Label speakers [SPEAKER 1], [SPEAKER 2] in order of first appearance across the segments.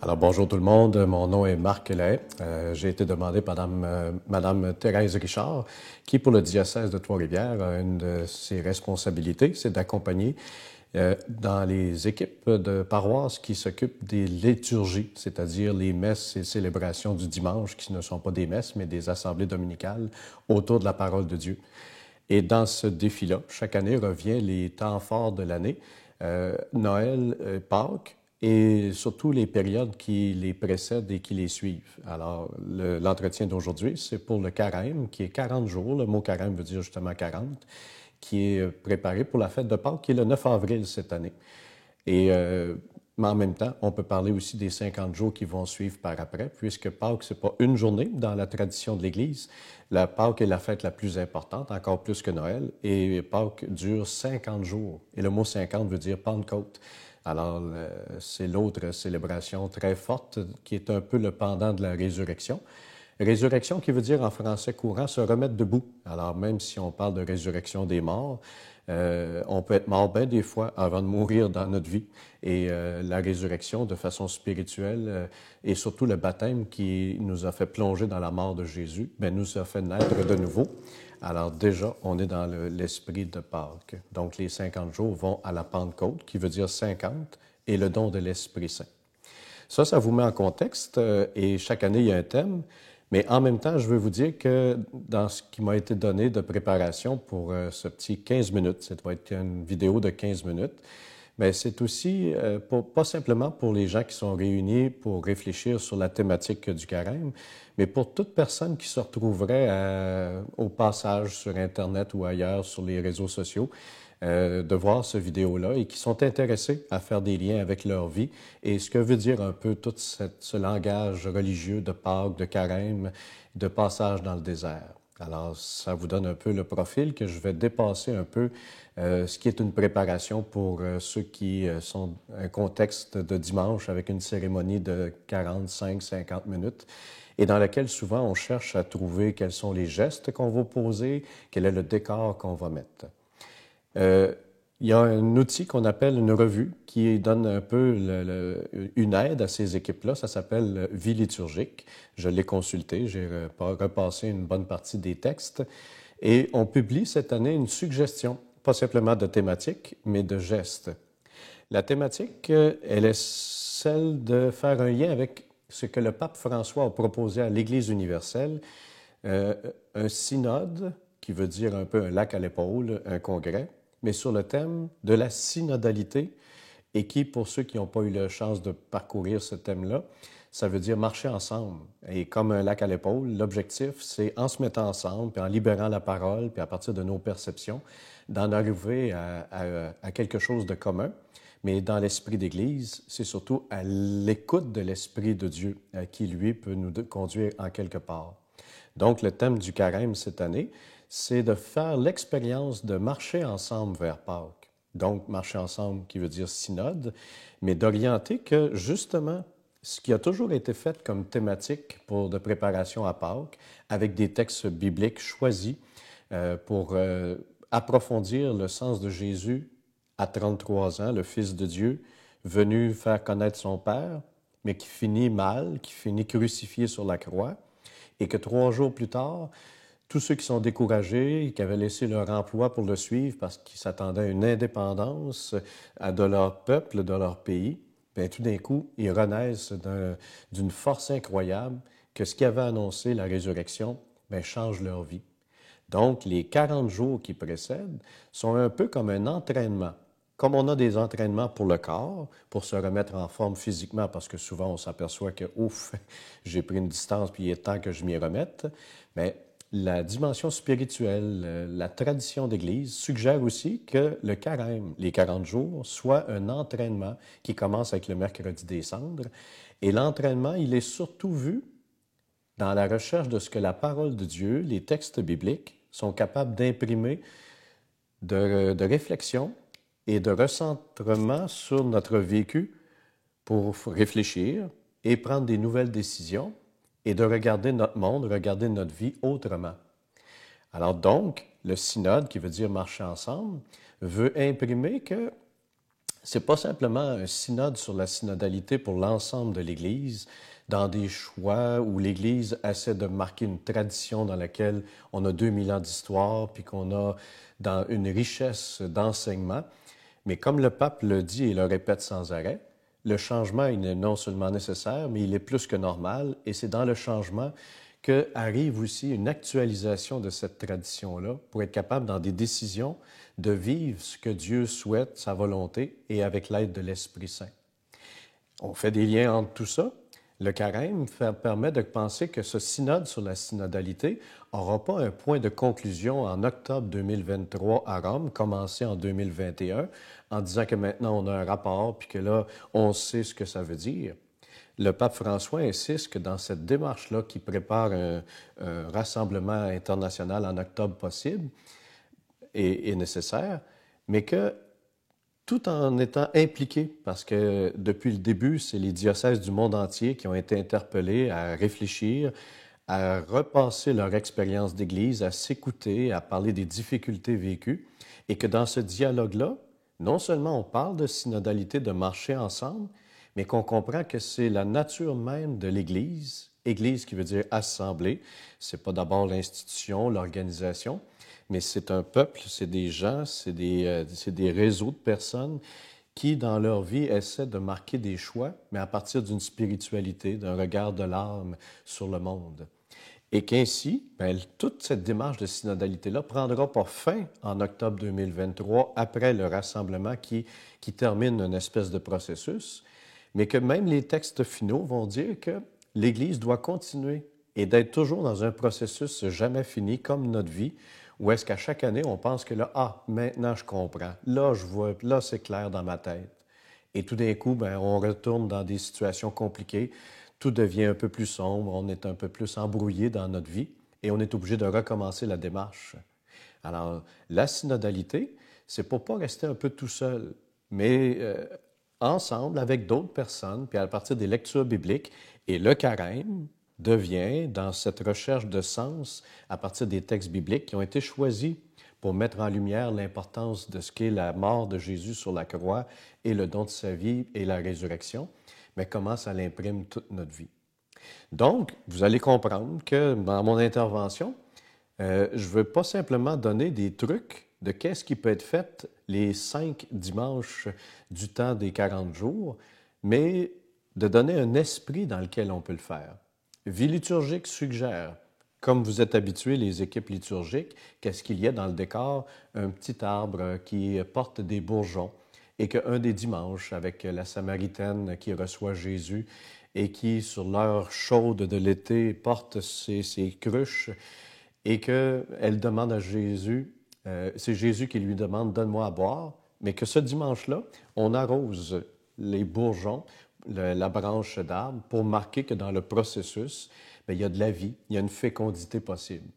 [SPEAKER 1] Alors bonjour tout le monde, mon nom est Marc Lahaye. J'ai été demandé par Madame Thérèse Richard, qui pour le diocèse de Trois-Rivières, une de ses responsabilités, c'est d'accompagner dans les équipes de paroisse qui s'occupent des liturgies, c'est-à-dire les messes et célébrations du dimanche, qui ne sont pas des messes, mais des assemblées dominicales autour de la parole de Dieu. Et dans ce défi-là, chaque année revient les temps forts de l'année, Noël, Pâques, et surtout les périodes qui les précèdent et qui les suivent. Alors, l'entretien d'aujourd'hui, c'est pour le carême, qui est 40 jours. Le mot carême veut dire justement 40, qui est préparé pour la fête de Pâques, qui est le 9 avril cette année. Et mais en même temps, on peut parler aussi des 50 jours qui vont suivre par après, puisque Pâques, c'est pas une journée dans la tradition de l'Église. La Pâques est la fête la plus importante, encore plus que Noël, et Pâques dure 50 jours. Et le mot 50 veut dire Pentecôte. Alors, c'est l'autre célébration très forte qui est un peu le pendant de la résurrection. Résurrection qui veut dire en français courant se remettre debout. Alors, même si on parle de résurrection des morts, on peut être mort bien des fois avant de mourir dans notre vie. Et la résurrection de façon spirituelle et surtout le baptême qui nous a fait plonger dans la mort de Jésus, bien, nous a fait naître de nouveau. Alors déjà, on est dans l'esprit de Pâques. Donc les 50 jours vont à la Pentecôte, qui veut dire 50, et le don de l'Esprit Saint. Ça vous met en contexte et chaque année, il y a un thème. Mais en même temps, je veux vous dire que dans ce qui m'a été donné de préparation pour ce petit 15 minutes, ça va être une vidéo de 15 minutes, mais c'est aussi pas simplement pour les gens qui sont réunis pour réfléchir sur la thématique du carême, mais pour toute personne qui se retrouverait au passage sur Internet ou ailleurs sur les réseaux sociaux, de voir ce vidéo-là et qui sont intéressés à faire des liens avec leur vie et ce que veut dire un peu tout ce langage religieux de Pâques, de carême, de passage dans le désert. Alors, ça vous donne un peu le profil que je vais dépasser un peu ce qui est une préparation pour ceux qui sont un contexte de dimanche avec une cérémonie de 45-50 minutes et dans laquelle souvent on cherche à trouver quels sont les gestes qu'on va poser, quel est le décor qu'on va mettre. Il y a un outil qu'on appelle une revue qui donne un peu une aide à ces équipes-là. Ça s'appelle Vie liturgique. Je l'ai consulté, j'ai repassé une bonne partie des textes et on publie cette année une suggestion, pas simplement de thématique, mais de gestes. La thématique, elle est celle de faire un lien avec ce que le pape François a proposé à l'Église universelle, un synode, qui veut dire un peu un lac à l'épaule, un congrès, mais sur le thème de la synodalité et qui, pour ceux qui n'ont pas eu la chance de parcourir ce thème-là, ça veut dire marcher ensemble. Et comme un lac à l'épaule, l'objectif, c'est en se mettant ensemble, puis en libérant la parole, puis à partir de nos perceptions, d'en arriver à quelque chose de commun. Mais dans l'esprit d'Église, c'est surtout à l'écoute de l'Esprit de Dieu qui, lui, peut nous conduire en quelque part. Donc, le thème du carême cette année, c'est de faire l'expérience de marcher ensemble vers Pâques. Donc, marcher ensemble qui veut dire synode, mais d'orienter que, justement, ce qui a toujours été fait comme thématique de préparation à Pâques, avec des textes bibliques choisis pour approfondir le sens de Jésus à 33 ans, le Fils de Dieu, venu faire connaître son Père, mais qui finit mal, qui finit crucifié sur la croix, et que 3 jours plus tard, tous ceux qui sont découragés, qui avaient laissé leur emploi pour le suivre parce qu'ils s'attendaient à une indépendance de leur peuple, de leur pays, bien, tout d'un coup, ils renaissent d'une force incroyable que ce qui avait annoncé la résurrection bien, change leur vie. Donc, les 40 jours qui précèdent sont un peu comme un entraînement. Comme on a des entraînements pour le corps, pour se remettre en forme physiquement, parce que souvent on s'aperçoit que, ouf, j'ai pris une distance puis il est temps que je m'y remette, mais la dimension spirituelle, la tradition d'Église suggère aussi que le carême, les 40 jours, soit un entraînement qui commence avec le mercredi des cendres. Et l'entraînement, il est surtout vu dans la recherche de ce que la parole de Dieu, les textes bibliques, sont capables d'imprimer de réflexion et de recentrement sur notre vécu pour réfléchir et prendre des nouvelles décisions et de regarder notre monde, regarder notre vie autrement. Alors donc, le synode, qui veut dire marcher ensemble, veut imprimer que c'est pas simplement un synode sur la synodalité pour l'ensemble de l'Église, dans des choix où l'Église essaie de marquer une tradition dans laquelle on a 2000 ans d'histoire, puis qu'on a dans une richesse d'enseignement. Mais comme le pape le dit et le répète sans arrêt, le changement il est non seulement nécessaire, mais il est plus que normal, et c'est dans le changement qu'arrive aussi une actualisation de cette tradition-là pour être capable, dans des décisions, de vivre ce que Dieu souhaite, sa volonté, et avec l'aide de l'Esprit Saint. On fait des liens entre tout ça. Le carême permet de penser que ce synode sur la synodalité n'aura pas un point de conclusion en octobre 2023 à Rome, commencé en 2021, en disant que maintenant on a un rapport, puis que là, on sait ce que ça veut dire. Le pape François insiste que dans cette démarche-là, qui prépare un rassemblement international en octobre possible et nécessaire, mais que tout en étant impliqués, parce que depuis le début, c'est les diocèses du monde entier qui ont été interpellés à réfléchir, à repasser leur expérience d'Église, à s'écouter, à parler des difficultés vécues, et que dans ce dialogue-là, non seulement on parle de synodalité, de marcher ensemble, mais qu'on comprend que c'est la nature même de l'Église, Église qui veut dire assemblée, c'est pas d'abord l'institution, l'organisation, mais c'est un peuple, c'est des gens, c'est des réseaux de personnes qui, dans leur vie, essaient de marquer des choix, mais à partir d'une spiritualité, d'un regard de l'âme sur le monde. Et qu'ainsi, toute cette démarche de synodalité-là prendra pas fin en octobre 2023, après le rassemblement qui termine une espèce de processus, mais que même les textes finaux vont dire que l'Église doit continuer et d'être toujours dans un processus jamais fini, comme notre vie, où est-ce qu'à chaque année, on pense que là, maintenant je comprends, là je vois, là c'est clair dans ma tête. Et tout d'un coup, on retourne dans des situations compliquées, tout devient un peu plus sombre, on est un peu plus embrouillé dans notre vie et on est obligé de recommencer la démarche. Alors, la synodalité, c'est pour pas rester un peu tout seul, mais ensemble avec d'autres personnes, puis à partir des lectures bibliques, et le carême devient, dans cette recherche de sens, à partir des textes bibliques qui ont été choisis pour mettre en lumière l'importance de ce qu'est la mort de Jésus sur la croix et le don de sa vie et la résurrection, mais comment ça l'imprime toute notre vie. Donc, vous allez comprendre que dans mon intervention, je ne veux pas simplement donner des trucs de qu'est-ce qui peut être fait les 5 dimanches du temps des 40 jours, mais de donner un esprit dans lequel on peut le faire. Vie liturgique suggère, comme vous êtes habitués, les équipes liturgiques, qu'est-ce qu'il y a dans le décor? Un petit arbre qui porte des bourgeons et qu'un des dimanches, avec la Samaritaine qui reçoit Jésus et qui, sur l'heure chaude de l'été, porte ses cruches et qu'elle demande à Jésus, c'est Jésus qui lui demande « Donne-moi à boire », mais que ce dimanche-là, on arrose les bourgeons, la branche d'arbre, pour marquer que dans le processus, il y a de la vie, il y a une fécondité possible.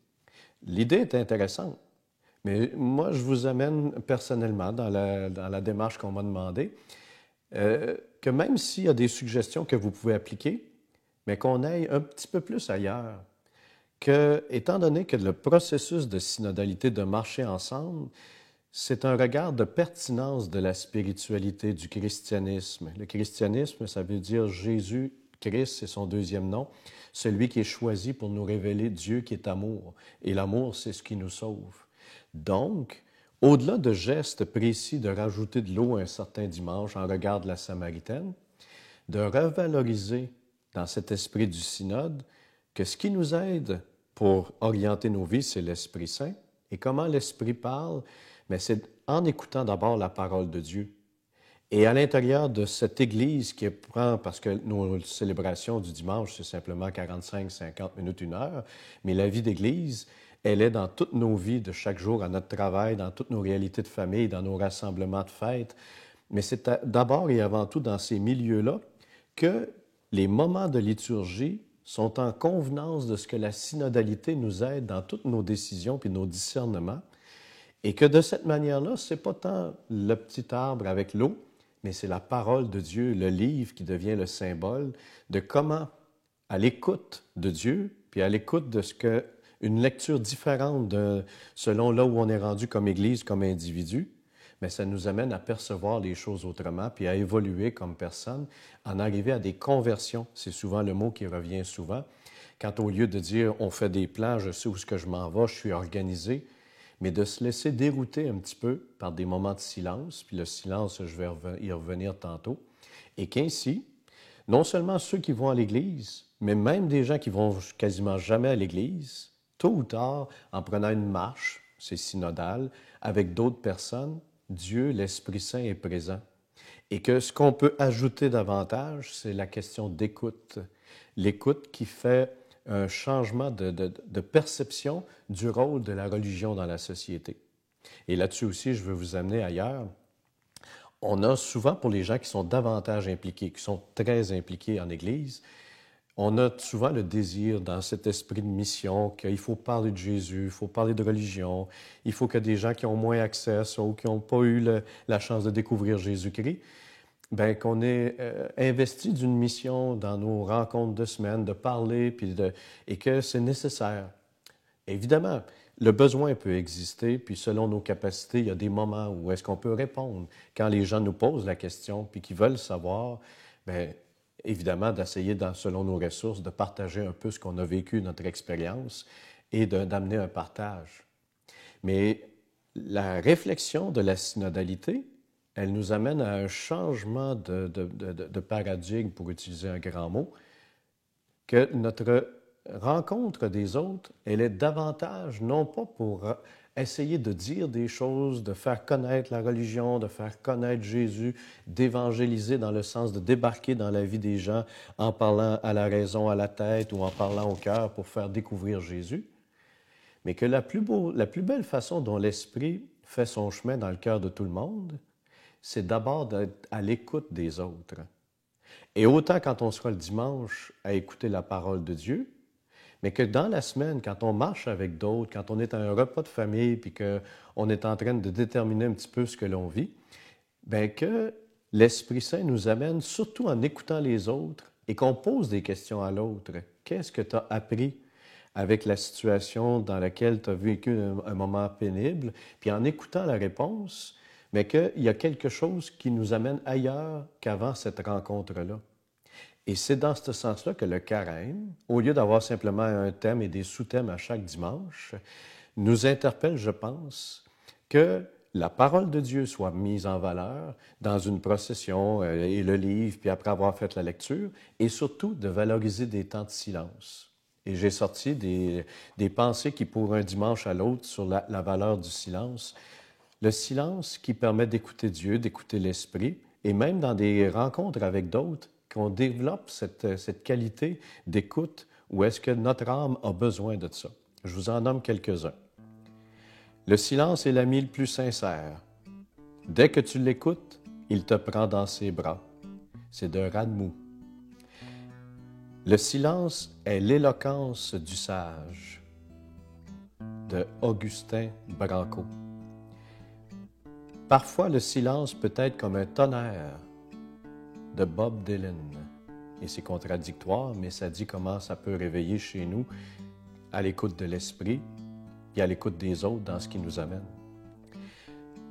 [SPEAKER 1] L'idée est intéressante, mais moi, je vous amène personnellement dans la démarche qu'on m'a demandé, que même s'il y a des suggestions que vous pouvez appliquer, mais qu'on aille un petit peu plus ailleurs, que, étant donné que le processus de synodalité, de marcher ensemble, c'est un regard de pertinence de la spiritualité, du christianisme. Le christianisme, ça veut dire Jésus, Christ, c'est son deuxième nom, celui qui est choisi pour nous révéler Dieu qui est amour. Et l'amour, c'est ce qui nous sauve. Donc, au-delà de gestes précis de rajouter de l'eau un certain dimanche en regard de la Samaritaine, de revaloriser dans cet esprit du synode que ce qui nous aide pour orienter nos vies, c'est l'Esprit Saint. Et comment l'Esprit parle? Mais c'est en écoutant d'abord la parole de Dieu. Et à l'intérieur de cette Église qui prend, parce que nos célébrations du dimanche, c'est simplement 45, 50 minutes, 1 heure, mais la vie d'Église, elle est dans toutes nos vies de chaque jour, à notre travail, dans toutes nos réalités de famille, dans nos rassemblements de fêtes. Mais c'est d'abord et avant tout dans ces milieux-là que les moments de liturgie sont en convenance de ce que la synodalité nous aide dans toutes nos décisions puis nos discernements, et que de cette manière-là, c'est pas tant le petit arbre avec l'eau, mais c'est la parole de Dieu, le livre qui devient le symbole de comment, à l'écoute de Dieu, puis à l'écoute de ce que une lecture différente selon là où on est rendu comme Église, comme individu, mais ça nous amène à percevoir les choses autrement, puis à évoluer comme personne, en arriver à des conversions. C'est souvent le mot qui revient souvent. Quand au lieu de dire « on fait des plans, je sais où est-ce que je m'en vais, je suis organisé », mais de se laisser dérouter un petit peu par des moments de silence, puis le silence, je vais y revenir tantôt, et qu'ainsi, non seulement ceux qui vont à l'Église, mais même des gens qui vont quasiment jamais à l'Église, tôt ou tard, en prenant une marche, c'est synodal, avec d'autres personnes, Dieu, l'Esprit Saint est présent. Et que ce qu'on peut ajouter davantage, c'est la question d'écoute. L'écoute qui fait un changement de perception du rôle de la religion dans la société. Et là-dessus aussi, je veux vous amener ailleurs. On a souvent, pour les gens qui sont davantage impliqués, qui sont très impliqués en Église, on a souvent le désir dans cet esprit de mission qu'il faut parler de Jésus, il faut parler de religion, il faut que des gens qui ont moins accès à ça ou qui n'ont pas eu la chance de découvrir Jésus-Christ, bien, qu'on est investi d'une mission dans nos rencontres de semaine, de parler, et que c'est nécessaire. Évidemment, le besoin peut exister, puis selon nos capacités, il y a des moments où est-ce qu'on peut répondre. Quand les gens nous posent la question, puis qu'ils veulent savoir, bien, évidemment, d'essayer, selon nos ressources, de partager un peu ce qu'on a vécu, notre expérience, et d'amener un partage. Mais la réflexion de la synodalité, elle nous amène à un changement de paradigme, pour utiliser un grand mot, que notre rencontre des autres, elle est davantage, non pas pour essayer de dire des choses, de faire connaître la religion, de faire connaître Jésus, d'évangéliser dans le sens de débarquer dans la vie des gens en parlant à la raison, à la tête ou en parlant au cœur pour faire découvrir Jésus, mais que la plus belle façon dont l'Esprit fait son chemin dans le cœur de tout le monde, c'est d'abord d'être à l'écoute des autres. Et autant quand on sera le dimanche à écouter la parole de Dieu, mais que dans la semaine, quand on marche avec d'autres, quand on est à un repas de famille, puis qu'on est en train de déterminer un petit peu ce que l'on vit, bien que l'Esprit Saint nous amène, surtout en écoutant les autres, et qu'on pose des questions à l'autre. Qu'est-ce que tu as appris avec la situation dans laquelle tu as vécu un moment pénible? Puis en écoutant la réponse, mais qu'il y a quelque chose qui nous amène ailleurs qu'avant cette rencontre-là. Et c'est dans ce sens-là que le carême, au lieu d'avoir simplement un thème et des sous-thèmes à chaque dimanche, nous interpelle, je pense, que la parole de Dieu soit mise en valeur dans une procession et le livre, puis après avoir fait la lecture, et surtout de valoriser des temps de silence. Et j'ai sorti des pensées qui, pour un dimanche à l'autre, sur la valeur du silence. Le silence qui permet d'écouter Dieu, d'écouter l'Esprit, et même dans des rencontres avec d'autres, qu'on développe cette qualité d'écoute où est-ce que notre âme a besoin de ça. Je vous en nomme quelques-uns. Le silence est l'ami le plus sincère. Dès que tu l'écoutes, il te prend dans ses bras. C'est de Radmou. Le silence est l'éloquence du sage. De Augustin Branco. Parfois, le silence peut être comme un tonnerre. De Bob Dylan. Et c'est contradictoire, mais ça dit comment ça peut réveiller chez nous à l'écoute de l'esprit et à l'écoute des autres dans ce qui nous amène.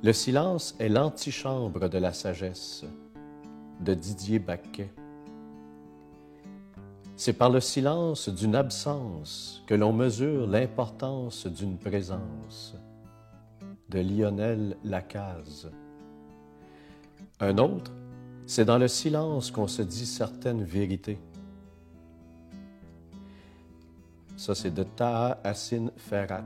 [SPEAKER 1] Le silence est l'antichambre de la sagesse, de Didier Baquet. C'est par le silence d'une absence que l'on mesure l'importance d'une présence, de Lionel Lacaze. Un autre, c'est dans le silence qu'on se dit certaines vérités. Ça, c'est de Taha Hassan Ferhat.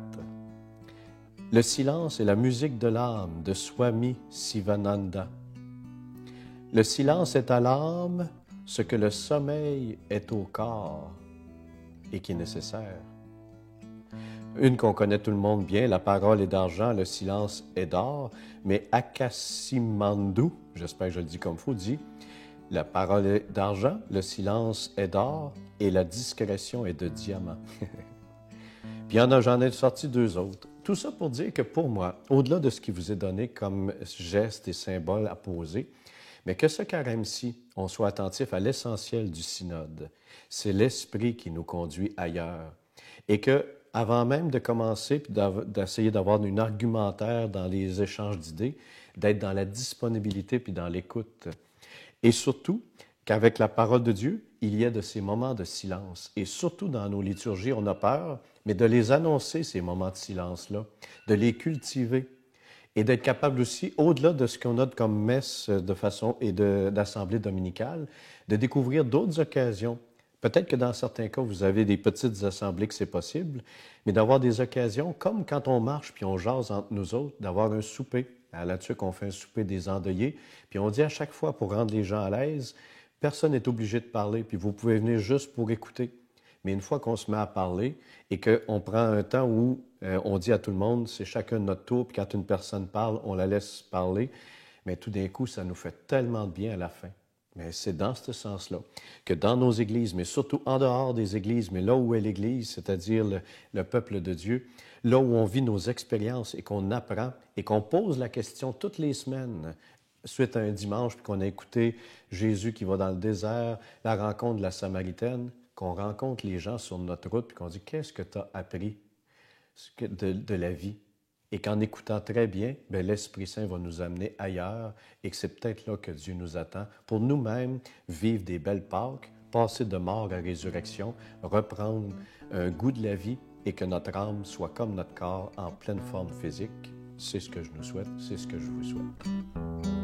[SPEAKER 1] Le silence est la musique de l'âme de Swami Sivananda. Le silence est à l'âme ce que le sommeil est au corps et qui est nécessaire. Une qu'on connaît tout le monde bien, la parole est d'argent, le silence est d'or, mais Akasimandou, j'espère que je le dis comme il faut, dit la parole est d'argent, le silence est d'or et la discrétion est de diamant. Puis j'en ai sorti deux autres. Tout ça pour dire que pour moi, au-delà de ce qui vous est donné comme geste et symbole à poser, mais que ce carême-ci, on soit attentif à l'essentiel du synode. C'est l'esprit qui nous conduit ailleurs. Et que, avant même de commencer et d'essayer d'avoir une argumentaire dans les échanges d'idées, d'être dans la disponibilité puis dans l'écoute. Et surtout, qu'avec la parole de Dieu, il y a de ces moments de silence. Et surtout dans nos liturgies, on a peur, mais de les annoncer, ces moments de silence-là, de les cultiver et d'être capable aussi, au-delà de ce qu'on a comme messe de façon et d'assemblée dominicale, de découvrir d'autres occasions. Peut-être que dans certains cas, vous avez des petites assemblées que c'est possible, mais d'avoir des occasions, comme quand on marche puis on jase entre nous autres, d'avoir un souper. À la TUC, on fait un souper des endeuillés, puis on dit à chaque fois, pour rendre les gens à l'aise, personne n'est obligé de parler, puis vous pouvez venir juste pour écouter. Mais une fois qu'on se met à parler et qu'on prend un temps où on dit à tout le monde, c'est chacun notre tour, puis quand une personne parle, on la laisse parler, mais tout d'un coup, ça nous fait tellement de bien à la fin. Mais c'est dans ce sens-là que dans nos églises, mais surtout en dehors des églises, mais là où est l'Église, c'est-à-dire le peuple de Dieu, là où on vit nos expériences et qu'on apprend et qu'on pose la question toutes les semaines, suite à un dimanche, puis qu'on a écouté Jésus qui va dans le désert, la rencontre de la Samaritaine, qu'on rencontre les gens sur notre route, puis qu'on dit, qu'est-ce que tu as appris de la vie? Et qu'en écoutant très bien, bien, l'Esprit Saint va nous amener ailleurs et que c'est peut-être là que Dieu nous attend pour nous-mêmes vivre des belles Pâques, passer de mort à résurrection, reprendre un goût de la vie et que notre âme soit comme notre corps en pleine forme physique. C'est ce que je nous souhaite, c'est ce que je vous souhaite.